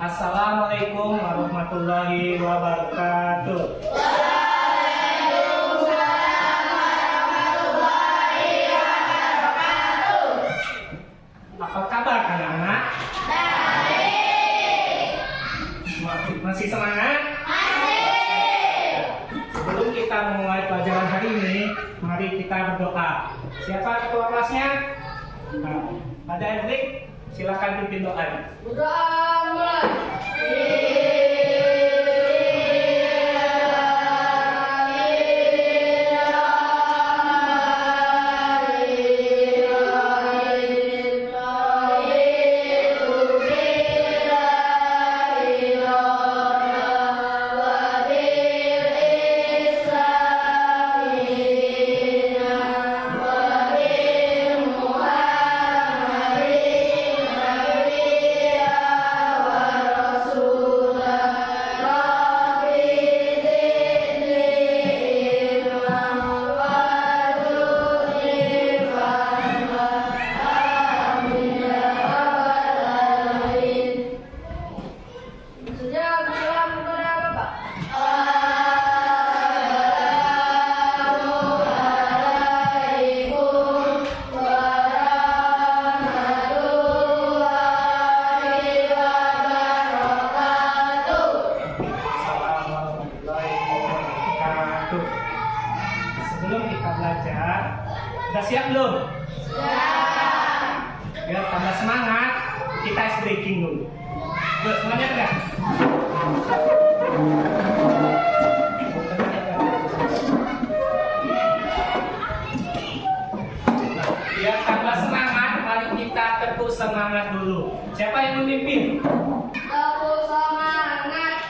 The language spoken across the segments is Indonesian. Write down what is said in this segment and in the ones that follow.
Assalamualaikum warahmatullahi wabarakatuh. Apa kabar anak-anak? Masih semangat? Sebelum kita memulai pelajaran hari ini, mari kita berdoa. Siapa ketua kelasnya? Ada Hendrik, silakan pimpin doa. Berdoa mulai. Sebelum kita belajar, udah siap belum? Siap. Biar tambah semangat, kita ice breaking dulu. Yuk, semuanya enggak? Biar tambah semangat, mari kita teguh semangat dulu. Siapa yang memimpin? Teguh semangat.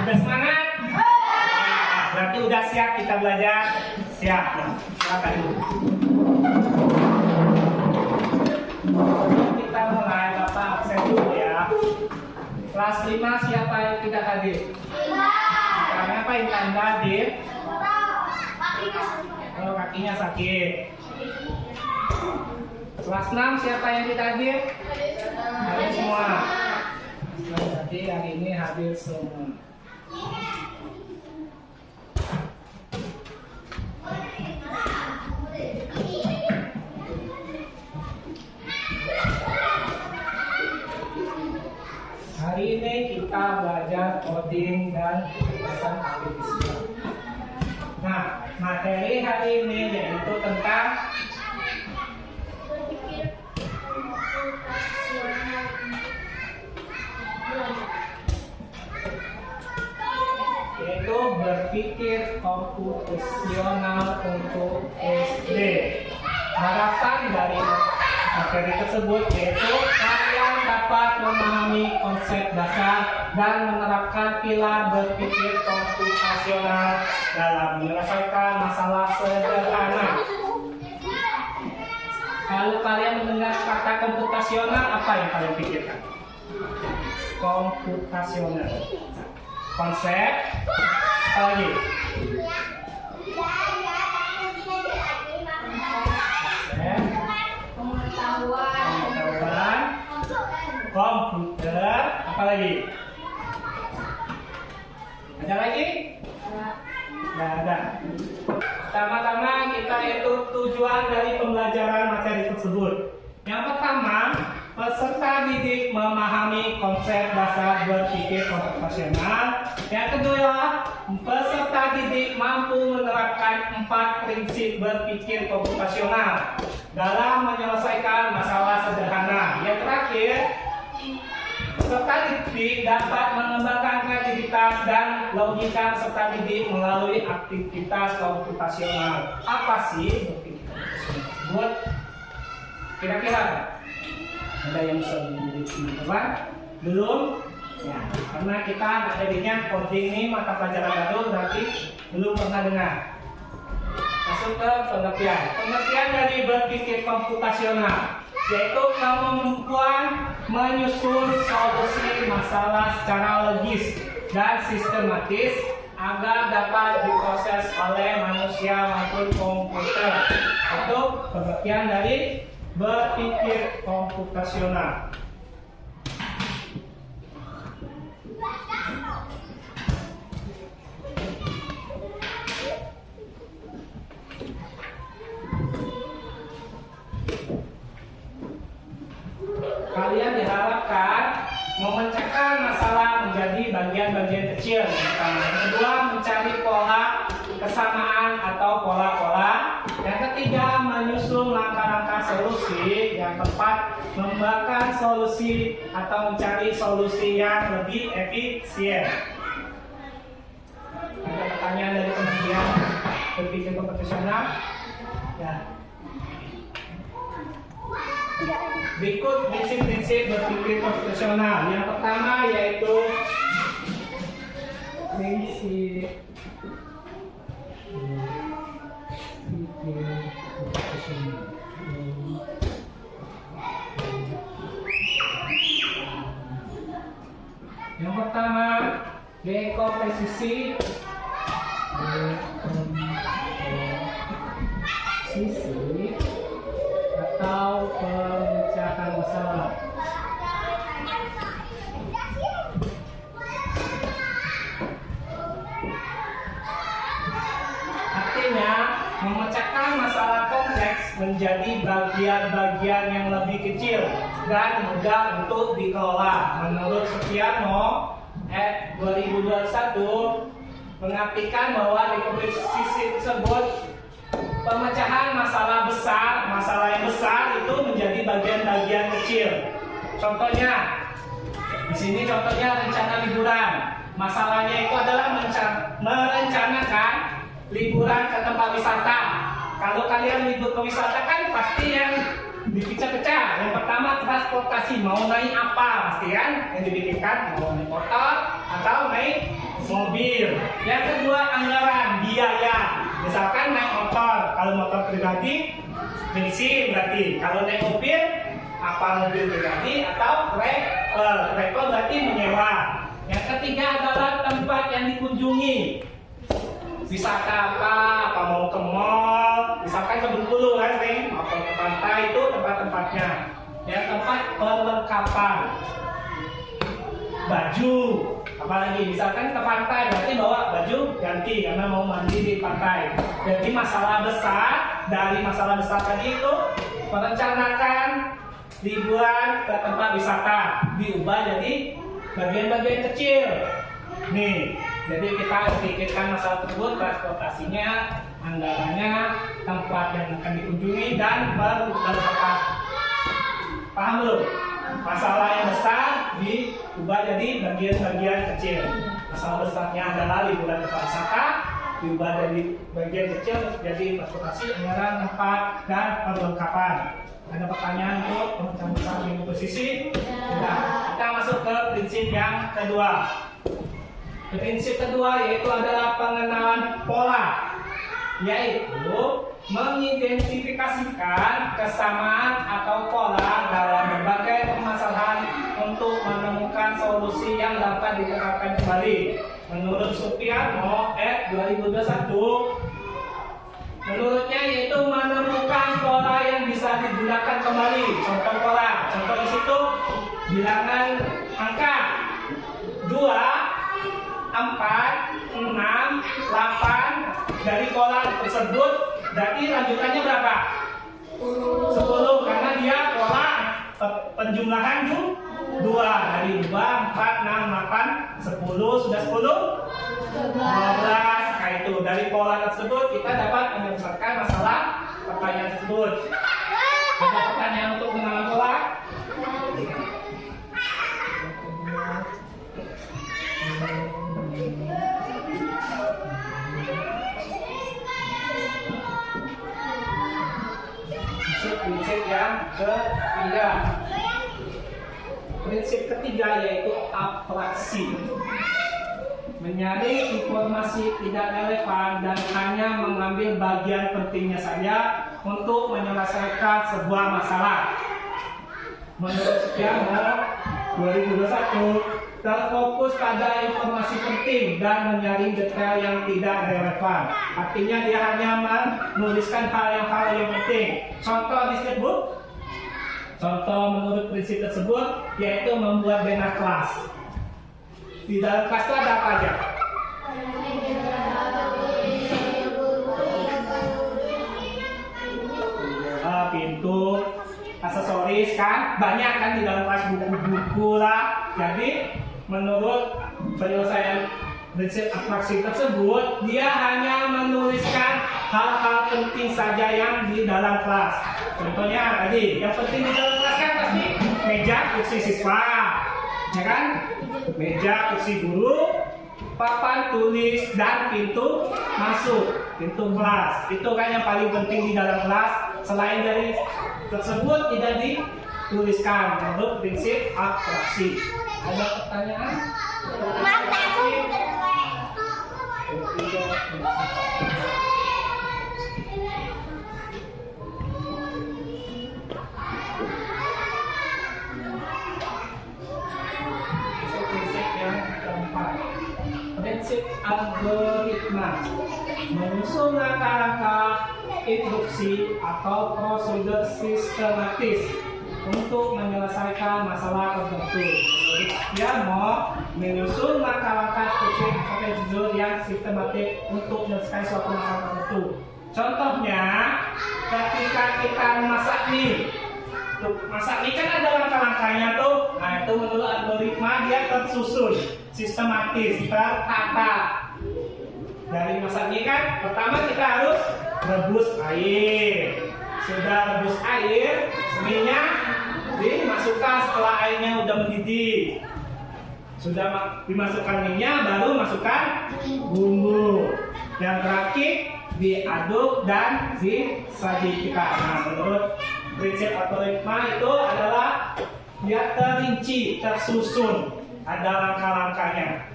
Udah semangat? Berarti udah siap kita belajar? Siap. Silakan dulu. Kita mulai, Bapak absen dulu ya. Kelas 5 siapa yang tidak hadir? Karena apa yang tanda hadir? Oh, kakinya sakit. Kelas 6 siapa yang tidak hadir? Hadir semua. Jadi hari ini hadir semua. Hari ini kita belajar coding dan bahasa artificial. Nah, materi hari ini yaitu tentang berpikir komputasional untuk SD. Harapan dari materi tersebut yaitu kalian dapat memahami konsep dasar dan menerapkan pilar berpikir komputasional dalam menyelesaikan masalah sederhana. Kalau kalian mendengar kata komputasional, apa yang kalian pikirkan? Komputasional. Konsep, apa lagi? Pengetahuan, komputer, apa lagi? Ada lagi? Nggak ada. Pertama-tama kita itu tujuan dari pembelajaran materi tersebut. Yang pertama, peserta didik memahami konsep dasar berpikir komputasional. Yang kedua, peserta didik mampu menerapkan 4 prinsip berpikir komputasional dalam menyelesaikan masalah sederhana. Yang terakhir, peserta didik dapat mengembangkan kreativitas dan logika peserta didik melalui aktivitas komputasional. Apa sih berpikir komputasional tersebut? Kira-kira ada yang bisa teman-teman? Belum? Ya, karena kita materinya coding ini mata pelajaran baru, berarti belum pernah dengar. Masuk ke pengertian. Pengertian dari berpikir komputasional yaitu kemampuan menyusun solusi masalah secara logis dan sistematis agar dapat diproses oleh manusia maupun komputer. Itu pengertian dari berpikir komputasional. Kalian diharapkan memecahkan masalah menjadi bagian-bagian kecil. Yang kedua, mencari pola kesamaan atau pola-pola. Yang ketiga, menyusun langkah-langkah solusi. Yang keempat, memberikan solusi atau mencari solusi yang lebih efisien. Ada pertanyaan dari penelitian berpikir komputasional? Ya. Berikut prinsip-prinsip berpikir komputasional. Yang pertama yaitu prinsip berpikir komputasional. Yang pertama, dekomposisi atau pemecahan masalah. Artinya, memecahkan masalah kompleks menjadi bagian-bagian yang lebih kecil dan mudah untuk dikelola. Menurut Supiano, 2021 mengartikan bahwa dekomposisi tersebut pemecahan masalah besar, masalah yang besar itu menjadi bagian-bagian kecil. Contohnya, di sini contohnya rencana liburan. Masalahnya itu adalah merencanakan liburan ke tempat wisata. Kalau kalian libur ke wisata kan pasti yang dipecah-pecah. Yang pertama transportasi, mau naik apa pasti kan yang dipikirkan, mau naik motor atau naik mobil. Yang kedua anggaran, biaya. Misalkan naik motor, kalau motor pribadi bensin berarti, kalau naik mobil apa mobil pribadi atau travel berarti menyewa. Yang ketiga adalah tempat yang dikunjungi. Wisata apa mau ke mall, misalkan ke Bengkulu kan, mau ke pantai itu tempat-tempatnya. Yang keempat perlengkapan, baju, apalagi misalkan ke pantai berarti bawa baju ganti karena mau mandi di pantai. Jadi masalah besar dari masalah besar tadi itu merencanakan liburan ke tempat wisata diubah jadi bagian-bagian kecil. Nih, jadi kita pikirkan masalah tersebut, transportasinya, anggarannya, tempat yang akan dikunjungi, dan perlengkapan. Paham belum? Masalah yang besar diubah jadi bagian-bagian kecil. Masalah besarnya adalah liburan ke wisata, diubah dari bagian kecil jadi transportasi, anggaran, tempat, dan perlengkapan. Ada pertanyaan untuk pemecahan di posisi? Tidak. Kita masuk ke prinsip yang kedua. Prinsip kedua yaitu adalah pengenalan pola, yaitu mengidentifikasikan kesamaan atau pola dalam berbagai permasalahan untuk menemukan solusi yang dapat diterapkan kembali. Menurut Supiano, 2021, menurutnya yaitu menemukan pola yang bisa digunakan kembali. Contoh pola, contoh di situ bilangan angka 2, 4, 6, 8 dari pola tersebut, berarti lanjutannya berapa? 10, karena dia pola penjumlahan 2 dari 2, 4, 6, 8, 10, sudah 10, 12. Kayak itu, dari pola tersebut kita dapat menyelesaikan masalah pertanyaan tersebut. Ada pertanyaan untuk mengenal pola? Prinsip yang ketiga. Prinsip ketiga yaitu abstraksi. Menyaring informasi tidak relevan dan hanya mengambil bagian pentingnya saja untuk menyelesaikan sebuah masalah. Menurut Supiano, 2021, terfokus pada informasi penting dan menyaring detail yang tidak relevan. Artinya dia hanya menuliskan hal yang penting. Contoh disebut, contoh menurut prinsip tersebut yaitu membuat bena kelas. Di dalam kelas itu ada apa aja? Pintu, aksesoris kan, banyak kan di dalam kelas, buku-buku lah. Jadi menurut penyelesaian prinsip atraksi tersebut, dia hanya menuliskan hal-hal penting saja yang di dalam kelas. Contohnya tadi, yang penting di dalam kelas kan pasti meja kursi siswa, ya kan? Meja kursi guru, papan tulis dan pintu masuk, pintu kelas. Itu kan yang paling penting di dalam kelas. Selain dari tersebut tidak dituliskan menurut prinsip atraksi. Ada pertanyaan? Prinsip yang keempat, prinsip algoritma, menyusun langkah-langkah instruksi atau prosedur sistematis untuk menyelesaikan masalah tertentu. Dia mau menyusun langkah-langkah instruksi atau prosedur yang sistematis untuk menyelesaikan suatu masalah tertentu. Contohnya, ketika kita memasak mie, masak mie kan ada langkah-langkahnya tuh. Nah itu menurut algoritma dia tersusun, sistematis, tertata. Dari masak mie kan, pertama kita harus rebus air. Sudah rebus air, mie-nya dimasukkan setelah airnya udah mendidih. Sudah dimasukkan mie-nya, baru masukkan bumbu. Yang terakhir diaduk dan disajikan. Nah, menurut prinsip algoritma itu adalah dia terinci, tersusun, ada langkah-langkahnya,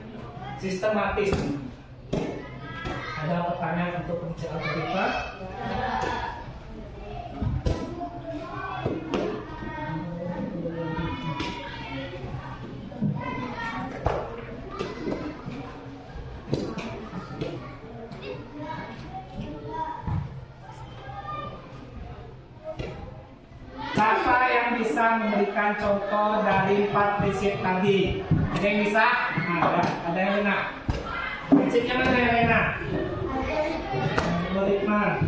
sistematis. Ada pertanyaan untuk prinsip algoritma? Siapa yang bisa memberikan contoh dari 4 prinsip tadi? Ada yang bisa? Nah, ada yang benar. Prinsipnya mana yang enak? Algoritma.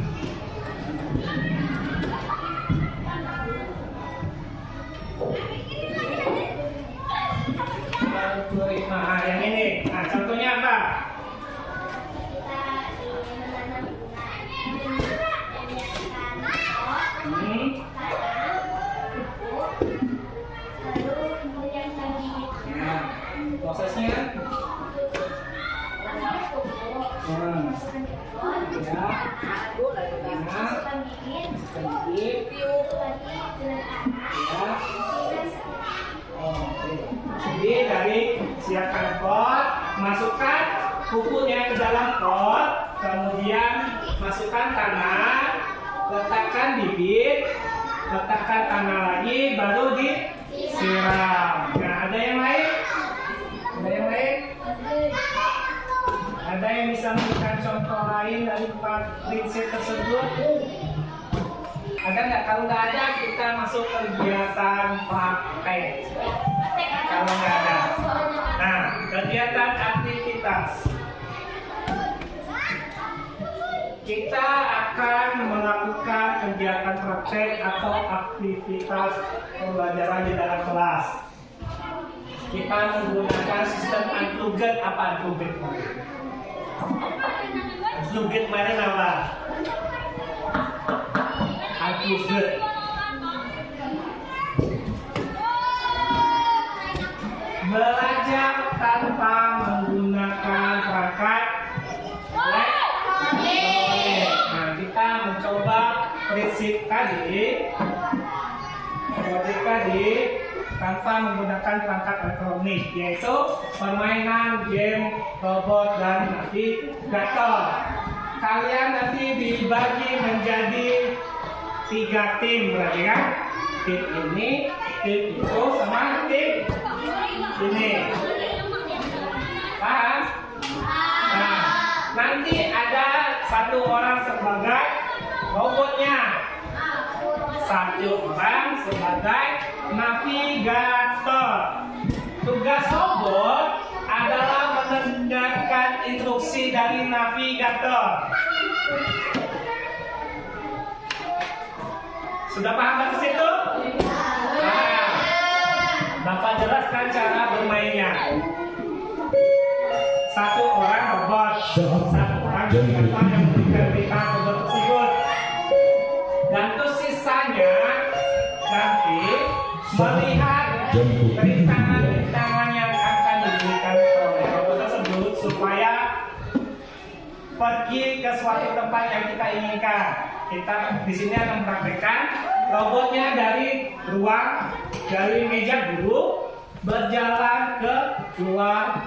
Algoritma. Yang ini. Nah, contohnya apa? Prosesnya jadi dari siapkan pot, masukkan pupuknya ke dalam pot, kemudian masukkan tanah, letakkan bibit, letakkan tanah lagi, baru disiram. Nah, ada yang lain? Ada yang lain? Ada yang bisa memberikan contoh lain dari 4 prinsip tersebut? Ada nggak? Kalau nggak ada, kita masuk kegiatan praktek. Kalau nggak ada, nah kegiatan aktivitas. Kita akan melakukan kegiatan praktek atau aktivitas pembelajaran di dalam kelas. Kita menggunakan sistem Unplugged. Apa Unplugged? Unplugged mana nama? Unplugged. Belajar tanpa menggunakan perangkat elektronik. Nah, kita mencoba prinsip tadi tanpa menggunakan perangkat elektronik, yaitu permainan game, robot, dan navigator. Kalian nanti dibagi menjadi 3 tim, berarti kan? Tim ini, tim itu, sama tim ini. Paham? Nah, nanti ada satu orang sebagai robotnya. Satu orang sebagai navigator. Tugas robot adalah mendengarkan instruksi dari navigator. Sudah paham sampai situ? Nah, Bapak jelaskan cara bermainnya. Satu orang robot, satu orang navigator yang memberikan berita robot tersebut. Dan terus sisanya nanti melihat rintangan yang akan diberikan oleh robot tersebut supaya pergi ke suatu tempat yang kita inginkan. Kita di sini akan mempraktekkan robotnya dari meja guru berjalan ke luar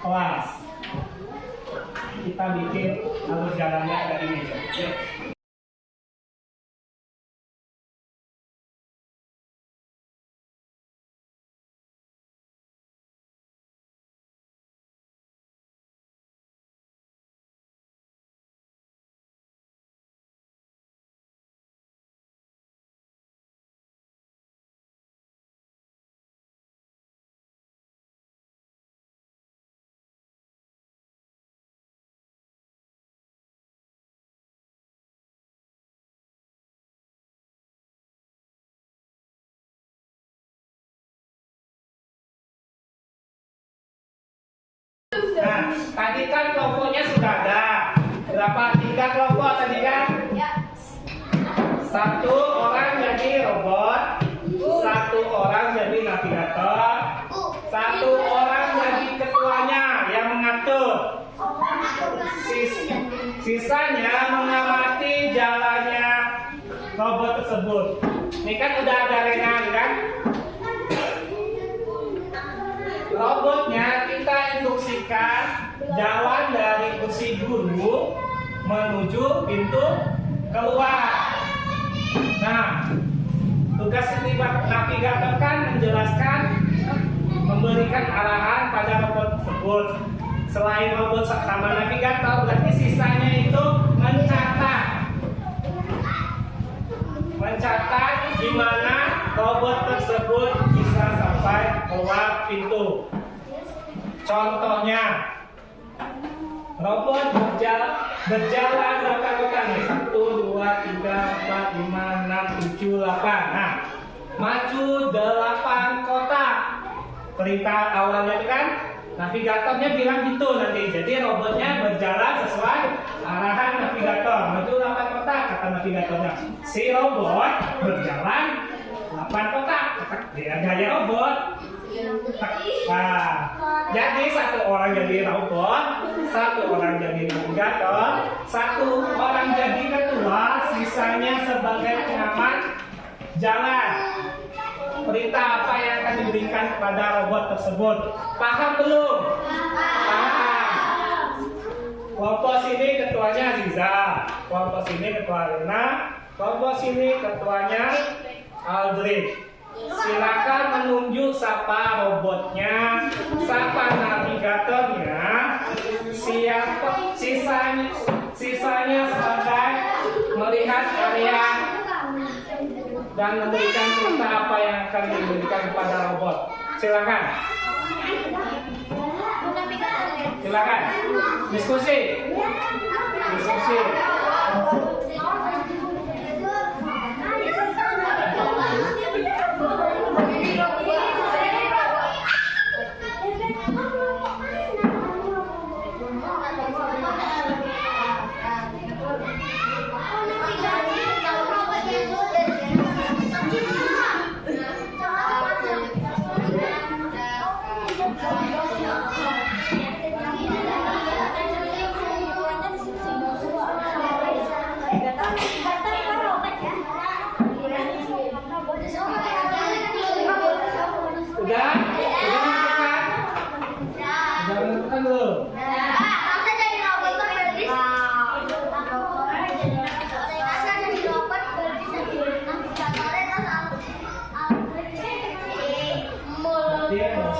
kelas. Kita bikin alur jalannya dari meja. Yuk. Nah, tadi kan kelompoknya sudah ada. Berapa? 3 kelompok tadi kan? Ya. Satu orang jadi robot, satu orang jadi navigator, satu orang jadi ketuanya yang mengatur. Sisanya mengamati jalannya robot tersebut. Ini kan udah ada Renan kan? Robotnya kita instruksikan jalan dari kursi guru menuju pintu keluar. Nah, tugas navigator kan menjelaskan, memberikan arahan pada robot tersebut. Selain robot sama navigator, berarti sisanya itu mencatat di mana robot tersebut bisa sampai keluar pintu. Contohnya, robot berjalan berapa kotak nih? 1, 2, 3, 4, 5, 6, 7, 8. Nah, maju 8 kotak. Perintah awalnya itu kan navigatornya bilang gitu nanti. Jadi robotnya berjalan sesuai arahan navigator. Maju 8 kotak kata navigatornya. Si robot berjalan 8 kotak. Gaya robot. Nah, jadi satu orang jadi robot, satu orang jadi navigator, satu orang jadi ketua, sisanya sebagai pengamat jalan. Perintah apa yang akan diberikan kepada robot tersebut? Paham belum? Paham. Kelompok sini ketuanya Aziza, kelompok sini ketua Lena, kelompok sini ketuanya Aldrin. Silakan menunjuk siapa robotnya, siapa navigatornya, siapa sisanya sebagai melihat area dan memberikan perintah apa yang akan diberikan kepada robot. Silakan. Silakan. Diskusi.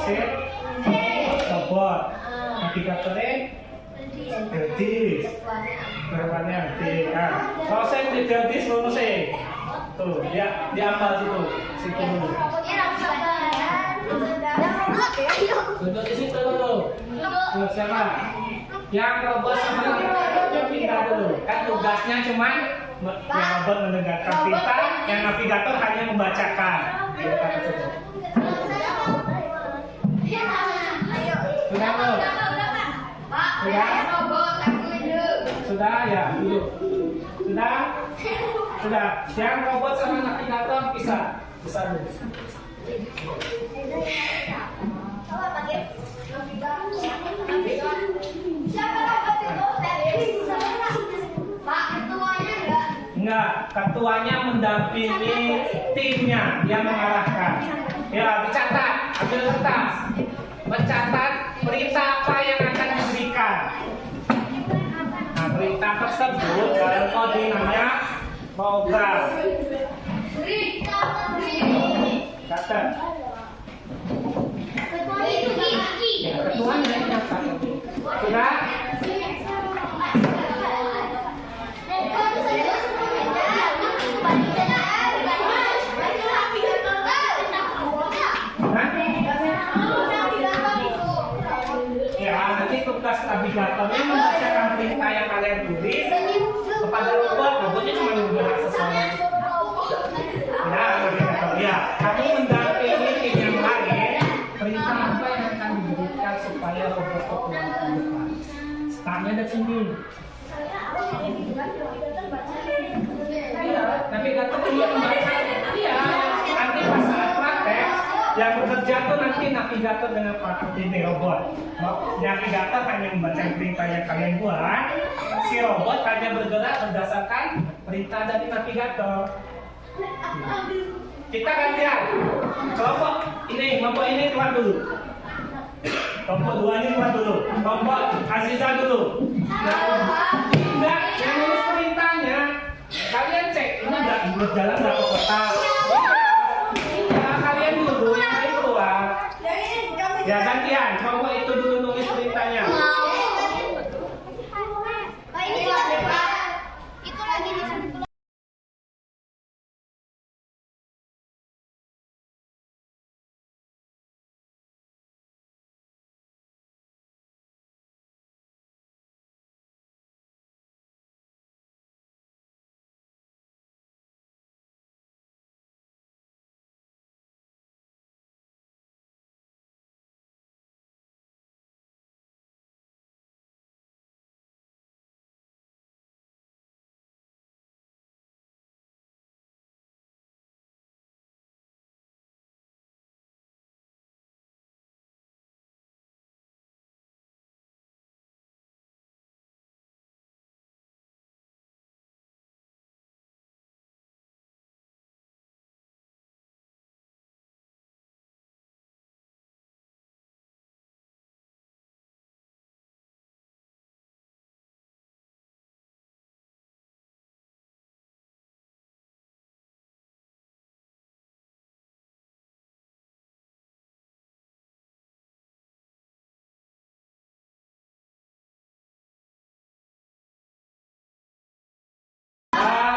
mesin robot. Navigatornya Deldis. Berwarna D. Nah, proses di Deldis lulus sih. Tuh, dia diambil situ dulu. Duduk di situ dulu. Tuh, siapa? Yang robot sama navigatornya pindah dulu. Kan tugasnya cuma yang robot mendengarkan perintah, yang navigator hanya membacakan. Dia kata tersebut. Sudah belum? Sudah ya, dulu. Sudah. Yang robot sama navigator pisah dulu. Enggak, ketuanya mendampingi timnya yang mengarahkan. Ya, dicatat, ambil kertas. Mencatat perintah apa yang akan diberikan. Nah, perintah tersebut dalam kode namanya program. Catat. Ketuanya yang catat. Sudah? Ya, nanti tugas navigatornya membacakan perintah yang kalian tulis kepada robot. Robotnya cuma menggerak sesuai. Ya, navigator. Ya, kamu mendampingi tim yang lain. Perintah apa yang akan diberikan supaya robot keluar ke depan? Startnya dari sini. Iya, navigator dia membaca. Iya, nanti pas saat praktek yang bekerja tuh nanti navigator dengan ini robot. Navigator hanya membaca perintah yang kalian buat. Si robot hanya bergerak berdasarkan perintah dari navigator. Kita gantian. Kelompok ini keluar dulu. Kelompok 2 ini keluar dulu. Kelompok Aziza dulu. Enggak, yang nulis perintahnya. Kalian cek, ini enggak berjalan berapa kotak. Iya, kalian dulu yang lain keluar. Ya gantian, kelompok itu dulu nulis perintahnya. Itu lagi di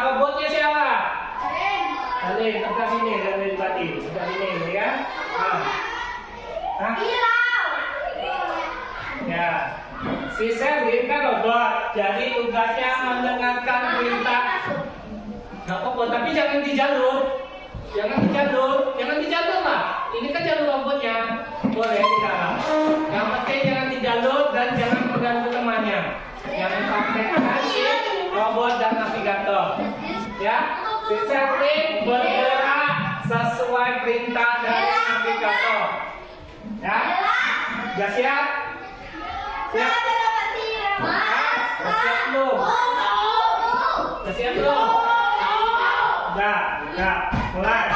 Robotnya siapa? Kalian sebelah sini dari tadi, sebelah sini ya. Ya, si Sherlyn kan robot, jadi tugasnya mendengarkan perintah. Nggak apa-apa, tapi jangan di jalur lah. Ini kan jalur robotnya, boleh di dalam. Yang penting jangan di jalur dan jangan mengganggu temannya. Yang praktekkan si robot dan navigator. Ya, si Sherlyn bergerak sesuai perintah dari navigator. Ya, sudah siap? Siap? Siap belum? Siap belum? Udah, mulai.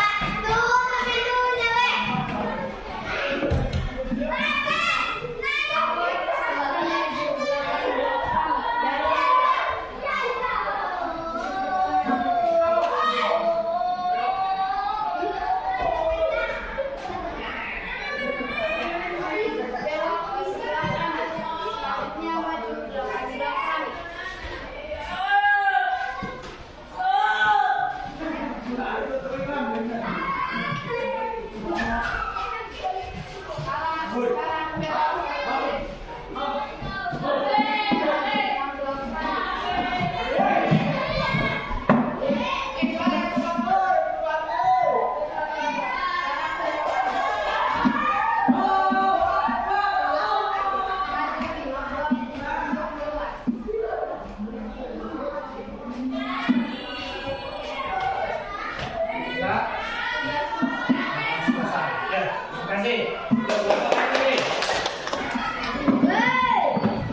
kasih. Foto lagi.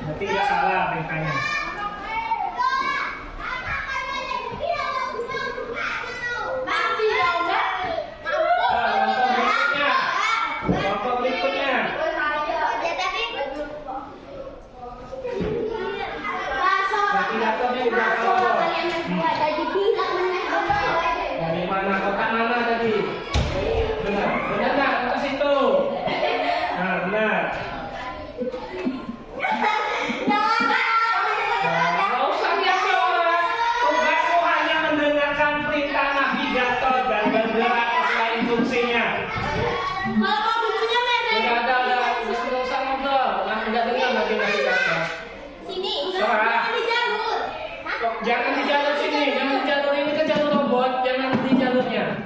Nanti nggak salah perintahnya. Kelompok berikutnya. Nah, pidatonya udah kelompok. Dari mana? Kotak mana tadi? Benar, benar nggak? Ke situ. Nah, benar. Nggak usah lihat ke orang. Tugasmu hanya mendengarkan perintah navigator dan bergerak sesuai instruksinya. Tidak ada, nggak usah ngobrol. Nah, tidak dengar lagi navigator. Jangan di jalur sini, jangan di jalur ini ke jalur robot, jangan di jalurnya.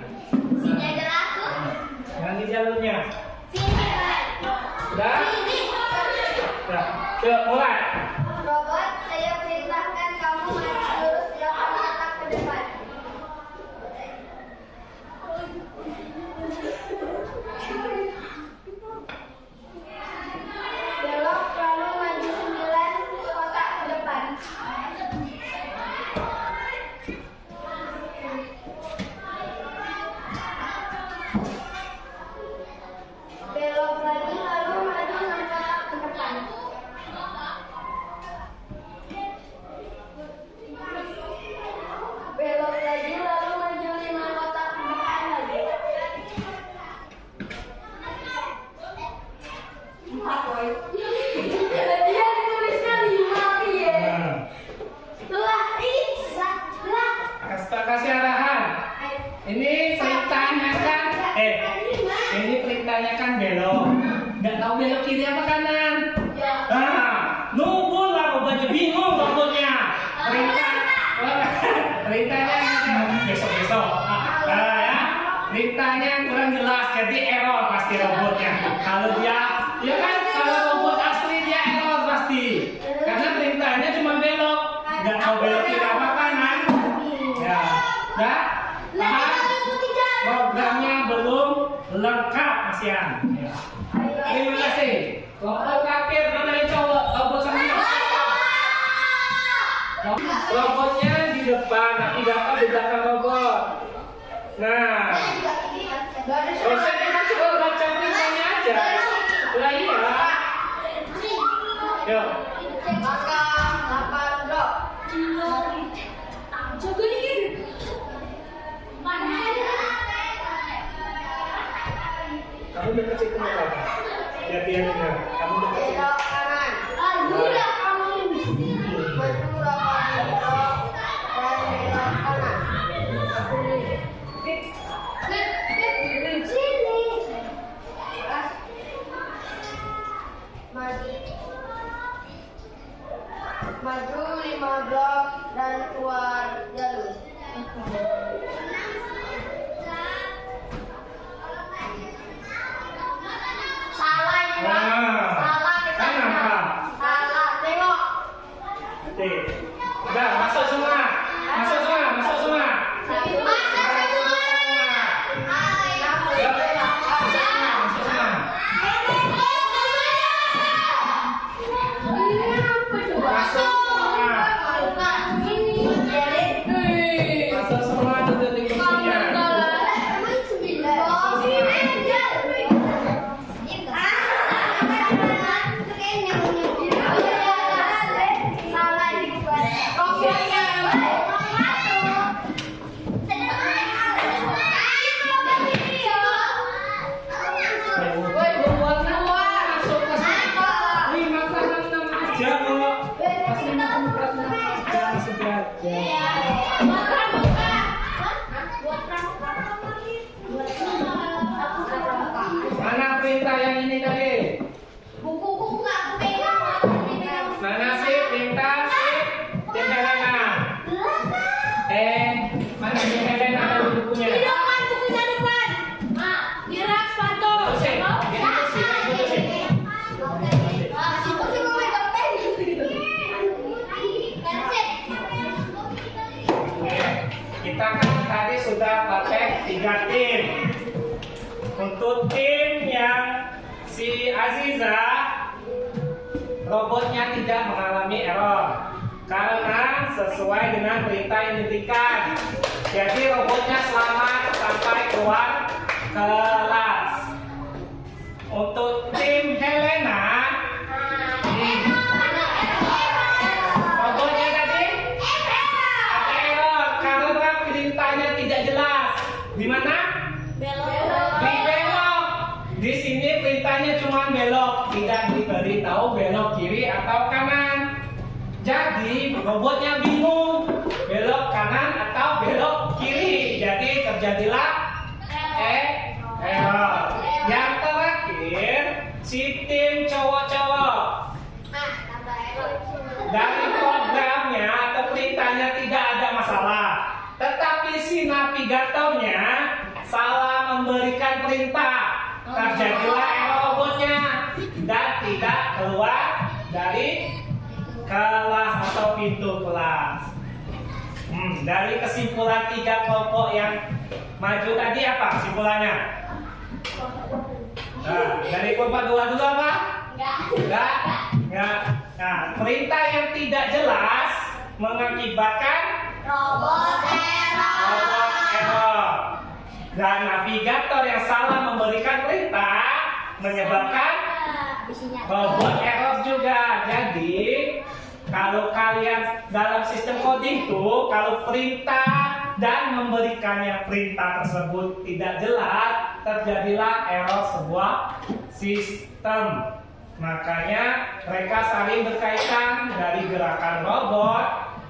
Jangan di jalurnya. Sudah? Sudah. Yuk, mulai. Robot, saya perintahkan kamu maju lurus 8 mata ke depan. Belok lalu maju 9 kotak ke depan. Belok lagi lalu maju 6 kotak ke depan. Belok lagi lalu maju 5 kotak ke depan lagi. 4 poin. Dia tulisnya 5 ya. Lah, Kasih arahan. Ini perintahnya kan, ini perintahnya kan belok. Nggak tahu belok kiri apa kanan. Nunggu lah robotnya, bingung robotnya. Perintahnya besok. Ya. Perintahnya kurang jelas, jadi error pasti robotnya. Kalau kalau robot asli dia error pasti. Karena perintahnya cuma belok, nggak tahu belok kiri apa kanan. Ya, udah. Paham? Programnya belum lengkap, kasihan. Ya. Terima kasih. Kelompok terakhir mana yang cowok? Kelompok sama robotnya di depan, navigator di belakang robot. Nah, dosennya kan cuma baca perintahnya aja. Lah iya. Yuk. Kamu dekat situ apa? Lihat dia dengar. Kamu dekat situ. Belok kanan. Udah kamu ini. Maju 8 belok dan belok kanan. Sini. Maju 5 blok dan keluar jalur. Salah ini, Bang. Salah kita. Salah. Tengok. Oke. Udah, masuk semua. Masuk semua. Masuk semua. Mana perintah yang ini tadi? Buku-buku nggak aku pegang. Mana sih perintah sih? Helena. Mana si Helena ada di bukunya? Di depan, bukunya depan. Di rak sepatu. Aku cuma megang pen. Kita kan tadi sudah pakai 3 tim. Untuk tim yang si Aziza, robotnya tidak mengalami error karena sesuai dengan perintah yang diberikan. Jadi robotnya selamat sampai keluar kelas. Untuk tim Helena, robotnya tadi ada error karena perintahnya tidak jelas. Di mana? Di belok. Di sini perintahnya cuma belok, tidak diberitahu belok kiri atau kanan. Jadi robotnya bingung belok kanan atau belok kiri. Jadi terjadilah error. Yang terakhir si tim cowok-cowok. Dari programnya atau perintahnya tidak ada masalah, tetapi si navigatornya salah memberikan perintah. Terjadilah error robotnya dan tidak keluar dari kelas atau pintu kelas. Dari kesimpulan 3 kelompok yang maju tadi apa kesimpulannya? Nah, dari kelompok 2 dulu apa? Enggak. Nah, perintah yang tidak jelas mengakibatkan robot error. Dan navigator yang salah memberikan perintah menyebabkan robot error juga. Jadi kalau kalian dalam sistem coding tuh, kalau perintah dan memberikannya perintah tersebut tidak jelas, terjadilah error sebuah sistem. Makanya mereka saling berkaitan dari gerakan robot,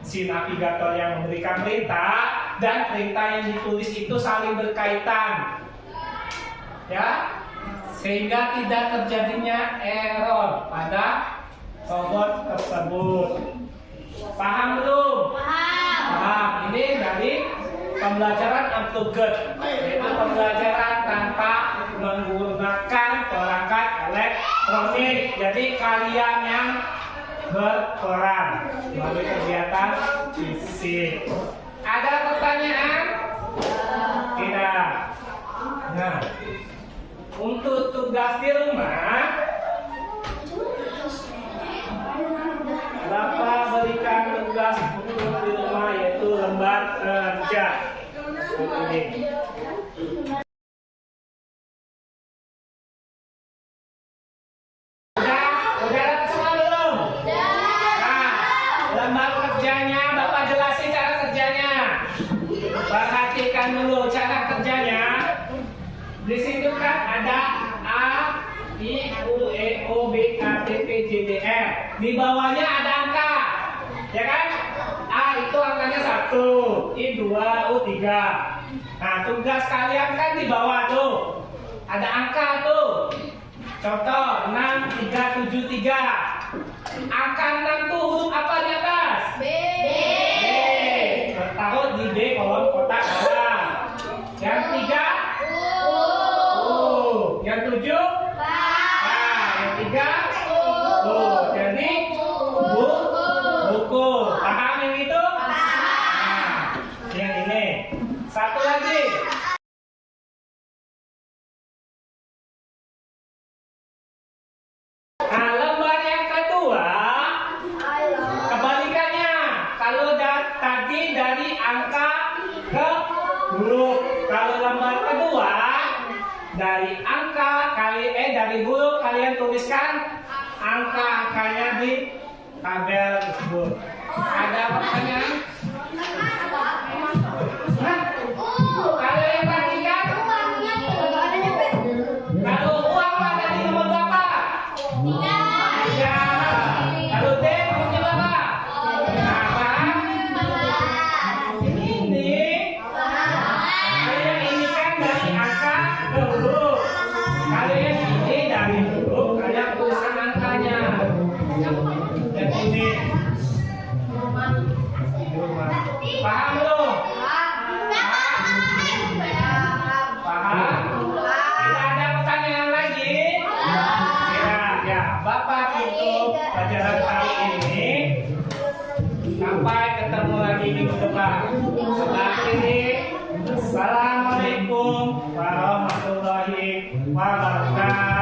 si navigator yang memberikan perintah dan perintah yang ditulis itu saling berkaitan, ya, sehingga tidak terjadinya error pada robot tersebut. Paham belum? Paham. Ini dari pembelajaran unplugged, yaitu pembelajaran tanpa menggunakan perangkat elektronik. Jadi kalian yang berperan melalui kegiatan fisik. Ada pertanyaan? Tidak. Nah, untuk tugas di rumah, Bapak berikan tugas untuk di rumah yaitu lembar kerja. Ini. Udah dapat semua belum? Nah, lembar kerjanya Bapak jelasin cara kerjanya. Perhatikan dulu cara kerjanya. Di situ kan ada A, I, U, E, O, B, K, T, P, J, D, R. Di bawahnya ada angka, ya kan? A itu angkanya 1, I 2, U 3. Nah, tugas kalian kan di bawah tuh, ada angka tuh. Contoh 6, 3, 7, 3. Angka 6 tuh huruf apa di atas? B. Taruh di B kolom kotak bawah. Yang 3? Yang 7? Yang 3? Jadi buku. Paham yang itu? Nah, yang ini. Satu lagi. Nah, lembar yang kedua, kebalikannya. Kalau tadi dari angka ke huruf. Kalau lembar kedua, dari angka dari huruf kalian tuliskan angka-angkanya di tabel tersebut. Ada pertanyaan? Kalau yang tadi kan, kalau uang ada di nomor berapa? 3. Kalau D nomornya berapa? Nah, paham? Ini kan dari angka ke huruf. Kalian ini dari huruf, kalian tuliskan angkanya. Dan ini paham belum? Paham? Tidak ada pertanyaan lagi? Ya, Bapak tutup pelajaran kali ini. Sampai ketemu lagi minggu depan. Setelah ini, Assalamualaikum warahmatullahi wabarakatuh.